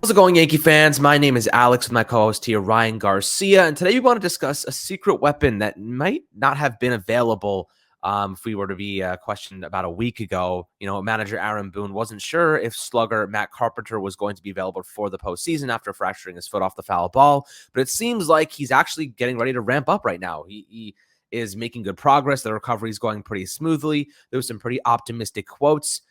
How's it going, Yankee fans? My name is Alex with my co-host here, Ryan Garcia, and today we want to discuss a secret weapon that might not have been available if we were to be questioned about a week ago. Manager Aaron Boone wasn't sure if slugger Matt Carpenter was going to be available for the postseason after fracturing his foot off the foul ball, but it seems like he's actually getting ready to ramp up right now. He is making good progress. The recovery is going pretty smoothly. There was some pretty optimistic quotes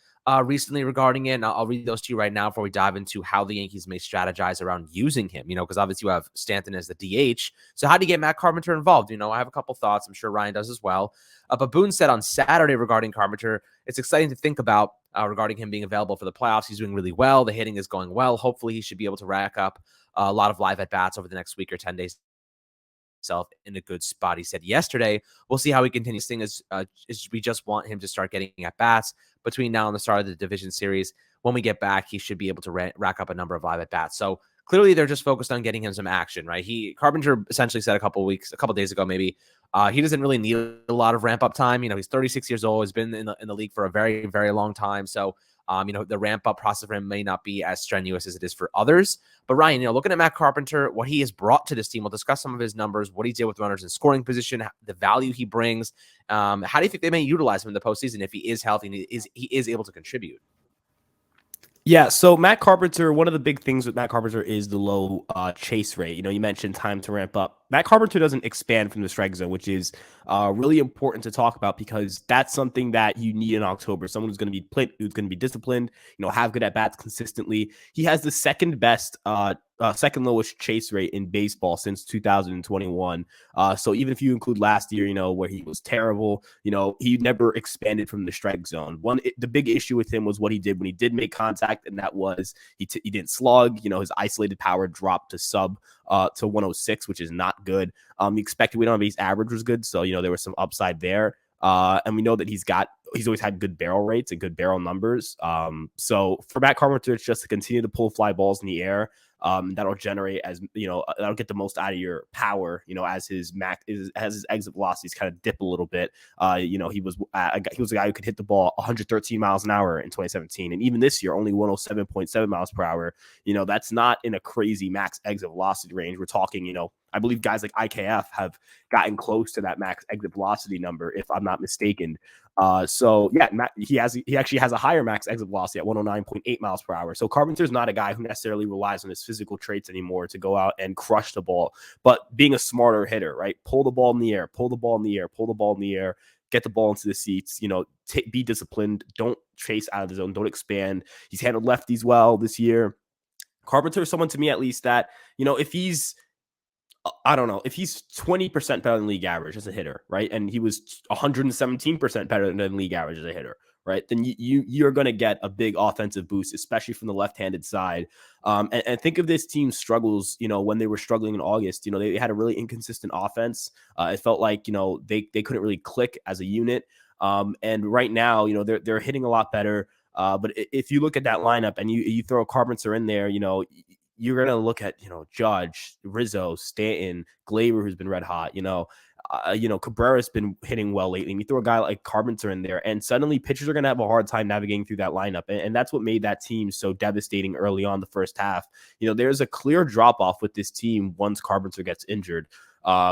recently regarding it. And I'll read those to you right now before we dive into how the Yankees may strategize around using him, because obviously you have Stanton as the DH. So how do you get Matt Carpenter involved? I have a couple thoughts. I'm sure Ryan does as well. But Boone said on Saturday regarding Carpenter, it's exciting to think about regarding him being available for the playoffs. He's doing really well. The hitting is going well. Hopefully he should be able to rack up a lot of live at-bats over the next week or 10 days. Himself in a good spot. He said yesterday, we'll see how he continues. Thing is we just want him to start getting at bats between now and the start of the division series. When we get back, he should be able to rack up a number of live at bats. So clearly they're just focused on getting him some action, right? Carpenter essentially said a couple days ago, maybe he doesn't really need a lot of ramp up time. He's 36 years old, has been in the league for a very, very long time. So the ramp-up process for him may not be as strenuous as it is for others. But Ryan, looking at Matt Carpenter, what he has brought to this team, we'll discuss some of his numbers, what he did with runners in scoring position, the value he brings. How do you think they may utilize him in the postseason if he is healthy and he is able to contribute? Yeah, so Matt Carpenter, one of the big things with Matt Carpenter is the low chase rate. You mentioned time to ramp up. Matt Carpenter doesn't expand from the strike zone, which is really important to talk about because that's something that you need in October. Someone who's going to be disciplined, have good at bats consistently. He has the second lowest chase rate in baseball since 2021. So even if you include last year, where he was terrible, he never expanded from the strike zone. The big issue with him was what he did when he did make contact, and that was he didn't slug. His isolated power dropped to sub to 106, which is not good. We expected, we don't have his average was good, so there was some upside there. And we know that he's always had good barrel rates and good barrel numbers. So for Matt Carpenter, it's just to continue to pull fly balls in the air. That'll generate that'll get the most out of your power, as his exit velocities kind of dip a little bit. He was a guy who could hit the ball 113 miles an hour in 2017. And even this year, only 107.7 miles per hour. That's not in a crazy max exit velocity range. We're talking, I believe guys like IKF have gotten close to that max exit velocity number, if I'm not mistaken. So yeah, he actually has a higher max exit velocity at 109.8 miles per hour. So Carpenter's not a guy who necessarily relies on his physical traits anymore to go out and crush the ball, but being a smarter hitter, right? Pull the ball in the air, get the ball into the seats, be disciplined. Don't chase out of the zone. Don't expand. He's handled lefties well this year. Carpenter is someone, to me at least, that, if he's 20% better than league average as a hitter, right? And he was 117% better than league average as a hitter, right? Then you're going to get a big offensive boost, especially from the left-handed side. And think of this team's struggles, when they were struggling in August. They had a really inconsistent offense. It felt like, they couldn't really click as a unit. And right now, they're hitting a lot better. But if you look at that lineup and you throw a Carpenter in there, you're going to look at, Judge, Rizzo, Stanton, Glaber, who's been red hot, Cabrera's been hitting well lately. And you throw a guy like Carpenter in there, and suddenly pitchers are going to have a hard time navigating through that lineup. And that's what made that team so devastating early on the first half. There's a clear drop off with this team once Carpenter gets injured.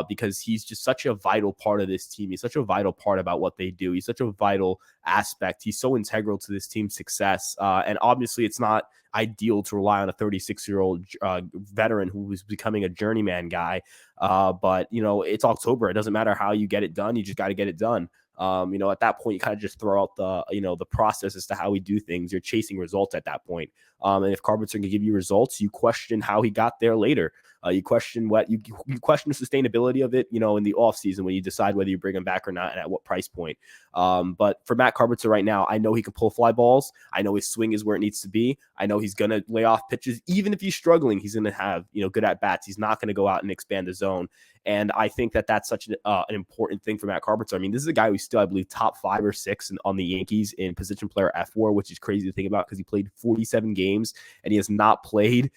Because he's just such a vital part of this team. He's such a vital part about what they do. He's such a vital aspect. He's so integral to this team's success. And obviously it's not ideal to rely on a 36-year-old veteran who is becoming a journeyman guy. But, it's October. It doesn't matter how you get it done. You just got to get it done. At that point, you kind of just throw out the process as to how we do things. You're chasing results at that point. And if Carpenter can give you results, you question how he got there later. You question you question the sustainability of it, in the offseason when you decide whether you bring him back or not and at what price point. But for Matt Carpenter right now, I know he can pull fly balls. I know his swing is where it needs to be. I know he's going to lay off pitches. Even if he's struggling, he's going to have, good at bats. He's not going to go out and expand the zone. And I think that that's such an important thing for Matt Carpenter. I mean, this is a guy who's still, I believe, top 5 or 6 on the Yankees in position player F4, which is crazy to think about because he played 47 games and he has not played,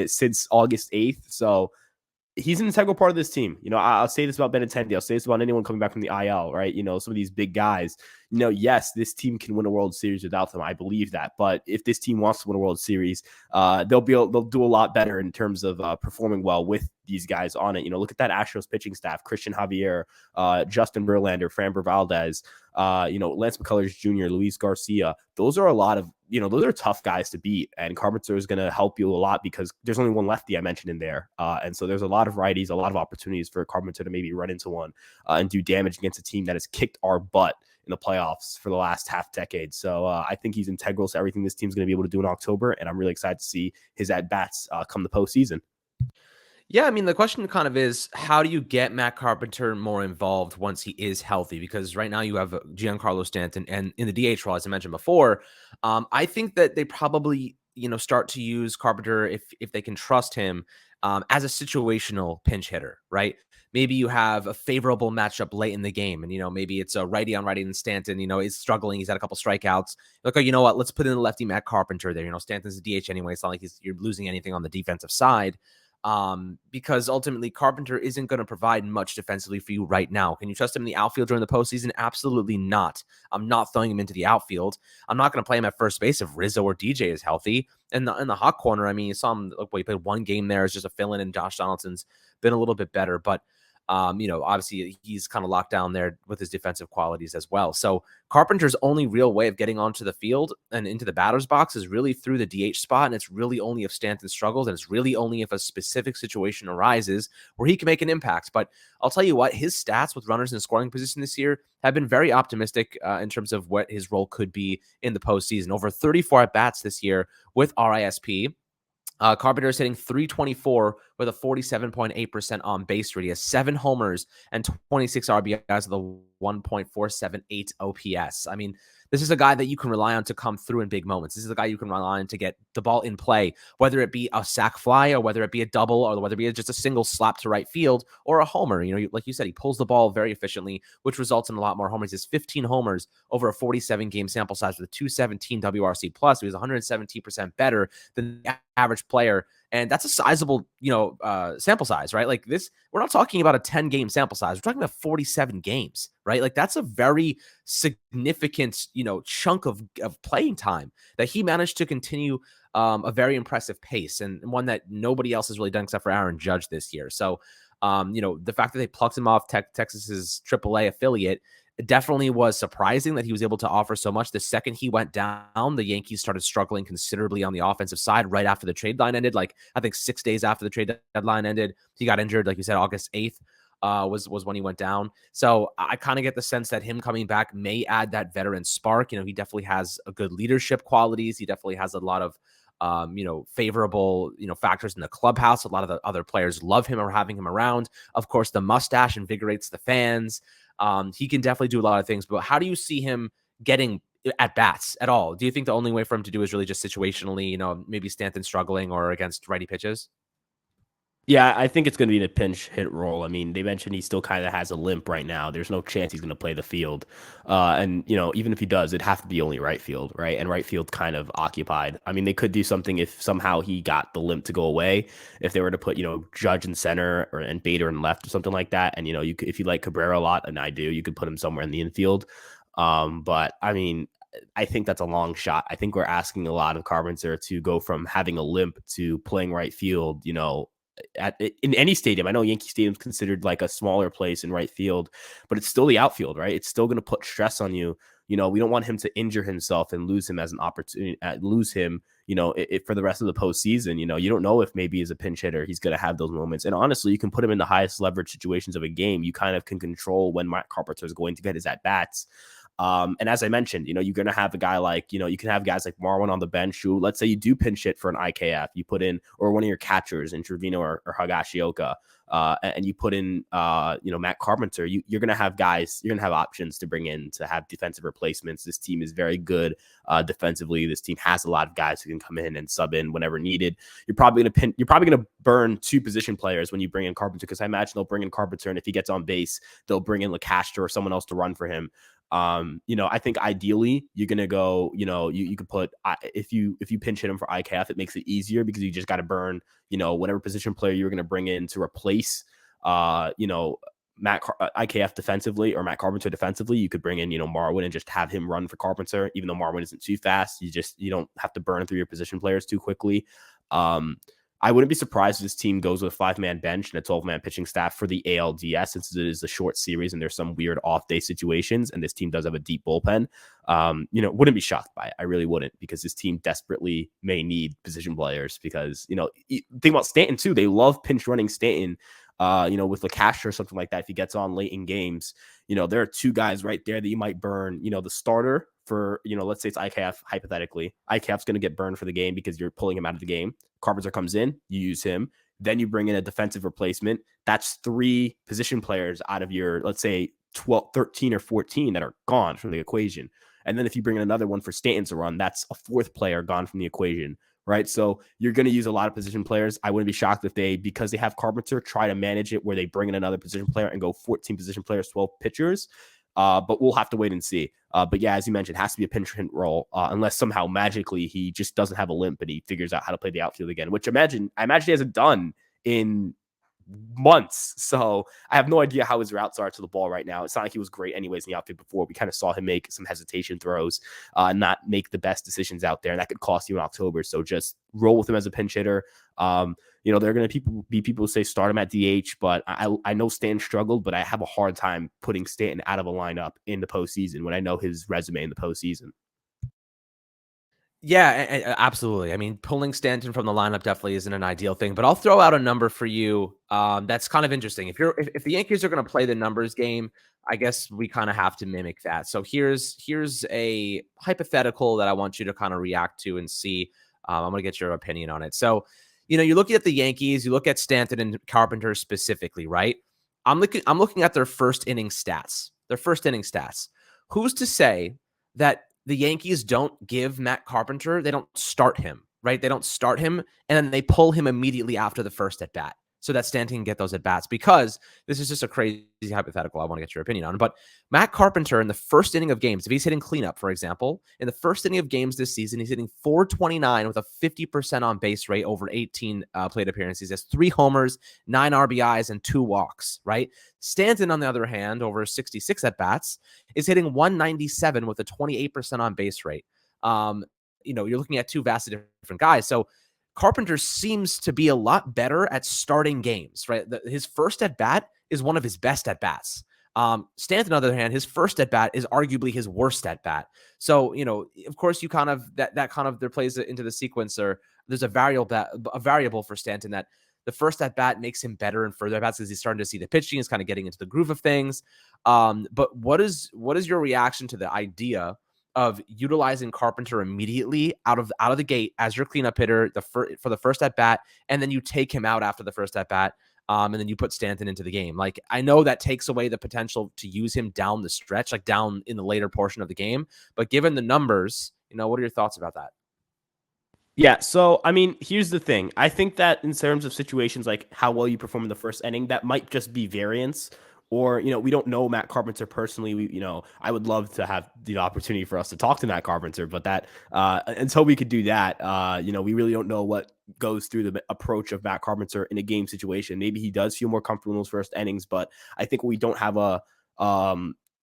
since August 8th. So He's an integral part of this team. I'll say this about Benintendi. I'll say this about anyone coming back from the IL, right? Some of these big guys, yes, this team can win a World Series without them. I believe that. But if this team wants to win a World Series, they'll do a lot better in terms of performing well with these guys on it. Look at that Astros pitching staff: Christian Javier, Justin Verlander, Framber Valdez, Lance McCullers Jr., Luis Garcia. Those are a lot of, those are tough guys to beat. And Carpenter is going to help you a lot because there's only one lefty I mentioned in there. And so there's a lot of righties, a lot of opportunities for Carpenter to maybe run into one and do damage against a team that has kicked our butt in the playoffs for the last half decade. So I think he's integral to everything this team's going to be able to do in October. And I'm really excited to see his at-bats come the postseason. Yeah, I mean, the question kind of is, how do you get Matt Carpenter more involved once he is healthy? Because right now you have Giancarlo Stanton, and in the DH role, as I mentioned before, I think that they probably, start to use Carpenter if they can trust him as a situational pinch hitter, right? Maybe you have a favorable matchup late in the game, and maybe it's a righty on righty, and Stanton, is struggling. He's had a couple strikeouts. Look, you know what? Let's put in the lefty Matt Carpenter there. Stanton's a DH anyway. It's not like you're losing anything on the defensive side. Because ultimately Carpenter isn't going to provide much defensively for you right now. Can you trust him in the outfield during the postseason? Absolutely not. I'm not throwing him into the outfield. I'm not going to play him at first base if Rizzo or DJ is healthy. And in the hot corner, I mean, you saw him, he played one game there as just a fill-in, and Josh Donaldson's been a little bit better, but obviously he's kind of locked down there with his defensive qualities as well. So Carpenter's only real way of getting onto the field and into the batter's box is really through the DH spot. And it's really only if Stanton struggles, and it's really only if a specific situation arises where he can make an impact. But I'll tell you what, his stats with runners in scoring position this year have been very optimistic in terms of what his role could be in the postseason. Over 34 at-bats this year with RISP. Carpenter is hitting .324 with a 47.8% on base rate. He has 7 homers and 26 RBIs with a 1.478 OPS. I mean, this is a guy that you can rely on to come through in big moments. This is a guy you can rely on to get the ball in play, whether it be a sac fly or whether it be a double or whether it be just a single slap to right field or a homer. Like you said, he pulls the ball very efficiently, which results in a lot more homers. He has 15 homers over a 47-game sample size with a 217 WRC+. He was 117% better than the average player. And that's a sizable, sample size, right? Like this, we're not talking about a 10-game sample size. We're talking about 47 games, right? Like that's a very significant, chunk of playing time that he managed to continue a very impressive pace, and one that nobody else has really done except for Aaron Judge this year. So, the fact that they plucked him off Texas's AAA affiliate, it definitely was surprising that he was able to offer so much. The second he went down, the Yankees started struggling considerably on the offensive side right after the trade deadline ended. Like, I think 6 days after the trade deadline ended, he got injured. Like you said, August 8th was when he went down. So I kind of get the sense that him coming back may add that veteran spark. He definitely has a good leadership qualities. He definitely has a lot of favorable, factors in the clubhouse. A lot of the other players love him or having him around. Of course, the mustache invigorates the fans. He can definitely do a lot of things, but how do you see him getting at bats at all? Do you think the only way for him to do is really just situationally, maybe Stanton struggling or against righty pitches? Yeah, I think it's going to be in a pinch hit role. I mean, they mentioned he still kind of has a limp right now. There's no chance he's going to play the field. And, even if he does, it'd have to be only right field, right? And right field kind of occupied. I mean, they could do something if somehow he got the limp to go away. If they were to put, Judge in center and Bader in left or something like that. And, you could, if you like Cabrera a lot, and I do, you could put him somewhere in the infield. But, I mean, I think that's a long shot. I think we're asking a lot of Carpenter to go from having a limp to playing right field, in any stadium. I know Yankee Stadium's considered like a smaller place in right field, but it's still the outfield, right? It's still going to put stress on you. We don't want him to injure himself and lose him as an opportunity, lose him, for the rest of the postseason. You don't know if maybe as a pinch hitter, he's going to have those moments. And honestly, you can put him in the highest leverage situations of a game. You kind of can control when Matt Carpenter is going to get his at-bats. And as I mentioned, you're going to have a guy like, you can have guys like Marwin on the bench who, let's say you do pinch hit for an IKF, you put in, or one of your catchers in Trevino or Higashioka, and you put in, Matt Carpenter, you're going to have guys, you're going to have options to bring in to have defensive replacements. This team is very good defensively. This team has a lot of guys who can come in and sub in whenever needed. You're probably going to burn 2 position players when you bring in Carpenter, because I imagine they'll bring in Carpenter, and if he gets on base, they'll bring in LeCastre or someone else to run for him. I think ideally you're going to go, you could put, if you pinch hit him for IKF, it makes it easier because you just got to burn, whatever position player you're going to bring in to replace replace, IKF defensively or Matt Carpenter defensively, you could bring in, Marwin and just have him run for Carpenter, even though Marwin isn't too fast. You don't have to burn through your position players too quickly. I wouldn't be surprised if this team goes with a 5-man bench and a 12-man pitching staff for the ALDS, since it is a short series and there's some weird off-day situations, and this team does have a deep bullpen. Wouldn't be shocked by it. I really wouldn't, because this team desperately may need position players because, think about Stanton too. They love pinch running Stanton, with LeCastre or something like that. If he gets on late in games, there are two guys right there that you might burn, the starter for, let's say it's IKF, hypothetically. IKF's going to get burned for the game because you're pulling him out of the game. Carpenter comes in, you use him. Then you bring in a defensive replacement. That's 3 position players out of your, let's say, 12, 13 or 14 that are gone from the equation. And then if you bring in another one for Stanton to run, that's a 4th player gone from the equation, right? So you're going to use a lot of position players. I wouldn't be shocked if they, because they have Carpenter, try to manage it where they bring in another position player and go 14 position players, 12 pitchers. But we'll have to wait and see. But yeah, as you mentioned, it has to be a pinch hit role, unless somehow magically he just doesn't have a limp and he figures out how to play the outfield again, which I imagine he hasn't done in months. So I have no idea how his routes are to the ball right now. It's not like he was great anyways in the outfield before. We kind of saw him make some hesitation throws, not make the best decisions out there, and that could cost you in October. So just roll with him as a pinch hitter. There are going to be people who say start him at DH, but I know Stanton struggled, but I have a hard time putting Stanton out of a lineup in the postseason when I know his resume in the postseason. Yeah, absolutely. I mean, pulling Stanton from the lineup definitely isn't an ideal thing, but I'll throw out a number for you. That's kind of interesting. If the Yankees are going to play the numbers game, I guess we kind of have to mimic that. So here's a hypothetical that I want you to kind of react to and see. I'm going to get your opinion on it. So, you're looking at the Yankees, you look at Stanton and Carpenter specifically, right? I'm looking at their first inning stats. Who's to say that the Yankees don't give Matt Carpenter, they don't start him, right? They don't start him, and then they pull him immediately after the first at bat so that Stanton can get those at bats, because this is just a crazy hypothetical I want to get your opinion on. But Matt Carpenter in the first inning of games, if he's hitting cleanup, for example, in the first inning of games this season, he's hitting .429 with a 50% on base rate over 18 plate appearances. He has 3 homers, 9 RBIs, and 2 walks, right? Stanton, on the other hand, over 66 at bats, is hitting .197 with a 28% on base rate. You're looking at 2 vastly different guys. So Carpenter seems to be a lot better at starting games, right? His first at bat is one of his best at bats. Stanton, on the other hand, his first at bat is arguably his worst at bat. So, of course, you kind of that kind of there plays into the sequence, or there's a variable for Stanton that the first at bat makes him better in further at bats because he's starting to see the pitching, is kind of getting into the groove of things. But what is your reaction to the idea of utilizing Carpenter immediately out of the gate as your cleanup hitter for the first at bat, and then you take him out after the first at bat, and then you put Stanton into the game? Like, I know that takes away the potential to use him down the stretch, like down in the later portion of the game, but given the numbers, what are your thoughts about that? Yeah, so I mean, here's the thing. I think that in terms of situations like how well you perform in the first inning, that might just be variance. Or, we don't know Matt Carpenter personally. I would love to have the opportunity for us to talk to Matt Carpenter, but that until we could do that, we really don't know what goes through the approach of Matt Carpenter in a game situation. Maybe he does feel more comfortable in those first innings, but I think we don't have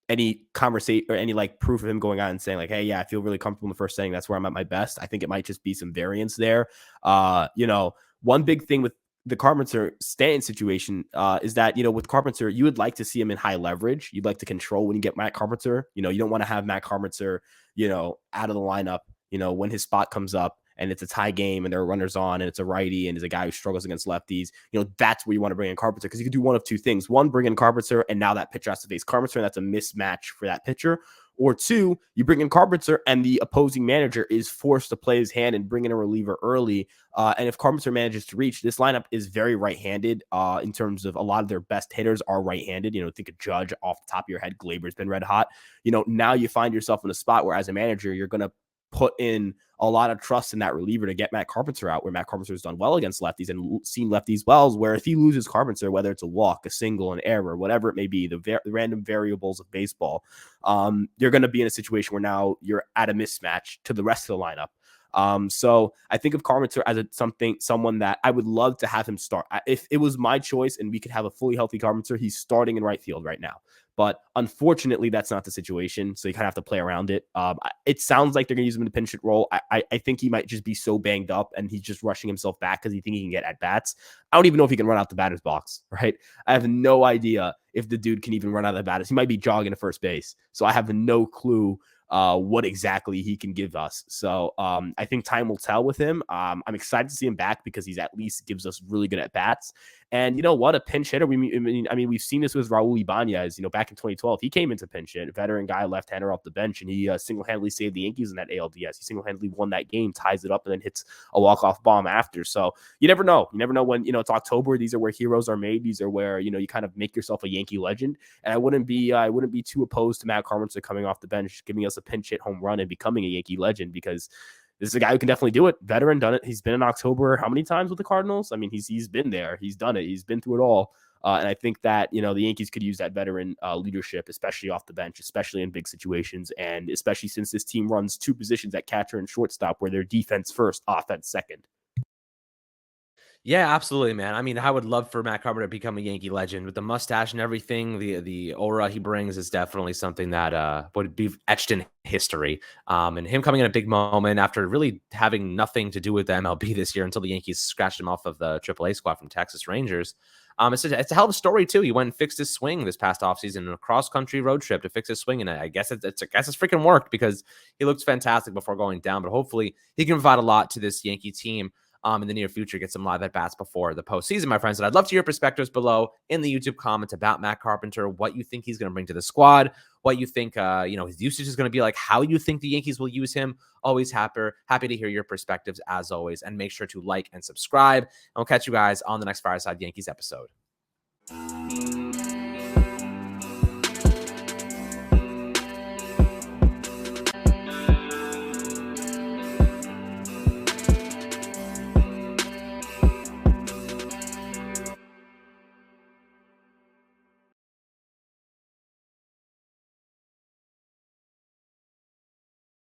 any conversation or any proof of him going out and saying hey, yeah, I feel really comfortable in the first inning. That's where I'm at my best. I think it might just be some variance there. One big thing with the Carpenter Stanton situation is that, with Carpenter, you would like to see him in high leverage. You'd like to control when you get Matt Carpenter. You don't want to have Matt Carpenter, out of the lineup, when his spot comes up and it's a tie game and there are runners on and it's a righty and is a guy who struggles against lefties. That's where you want to bring in Carpenter, because you can do one of 2 things. One, bring in Carpenter, and now that pitcher has to face Carpenter, and that's a mismatch for that pitcher. Or 2, you bring in Carpenter and the opposing manager is forced to play his hand and bring in a reliever early. And if Carpenter manages to reach, this lineup is very right-handed in terms of a lot of their best hitters are right-handed. Think of Judge off the top of your head. Glaber's been red hot. Now you find yourself in a spot where as a manager, you're going to put in a lot of trust in that reliever to get Matt Carpenter out, where Matt Carpenter has done well against lefties and seen lefties well, where if he loses Carpenter, whether it's a walk, a single, an error, whatever it may be, the random variables of baseball, you're going to be in a situation where now you're at a mismatch to the rest of the lineup. So I think of Carpenter as someone that I would love to have him start. If it was my choice and we could have a fully healthy Carpenter, he's starting in right field right now. But unfortunately, that's not the situation. So you kind of have to play around it. It sounds like they're going to use him in the pinch hit role. I think he might just be so banged up and he's just rushing himself back because he thinks he can get at bats. I don't even know if he can run out the batter's box, right? I have no idea if the dude can even run out of the batters. He might be jogging to first base. So I have no clue what exactly he can give us. So I think time will tell with him. I'm excited to see him back because he's at least gives us really good at bats. And you know what? A pinch hitter. We've seen this with Raul Ibanez. Back in 2012, he came into pinch hit, veteran guy, left-hander off the bench, and he single-handedly saved the Yankees in that ALDS. He single-handedly won that game, ties it up, and then hits a walk-off bomb after. So you never know. You never know when it's October. These are where heroes are made. These are where you kind of make yourself a Yankee legend. And I wouldn't be too opposed to Matt Carpenter coming off the bench, giving us a pinch hit home run and becoming a Yankee legend because this is a guy who can definitely do it. Veteran, done it. He's been in October how many times with the Cardinals? I mean, he's been there. He's done it. He's been through it all. And I think that, the Yankees could use that veteran leadership, especially off the bench, especially in big situations, and especially since this team runs two positions at catcher and shortstop where they're defense first, offense second. Yeah, absolutely, man. I mean, I would love for Matt Carpenter to become a Yankee legend with the mustache and everything. The aura he brings is definitely something that would be etched in history. And him coming in a big moment after really having nothing to do with the MLB this year until the Yankees scratched him off of the AAA squad from Texas Rangers. It's a hell of a story too. He went and fixed his swing this past offseason in a cross-country road trip to fix his swing, and I guess it's freaking worked because he looked fantastic before going down. But hopefully, he can provide a lot to this Yankee team in the near future, get some live at-bats before the postseason, my friends. And I'd love to hear your perspectives below in the YouTube comments about Matt Carpenter, what you think he's going to bring to the squad, what you think his usage is going to be like, how you think the Yankees will use him. Always happy to hear your perspectives as always. And make sure to like and subscribe. And we'll catch you guys on the next Fireside Yankees episode.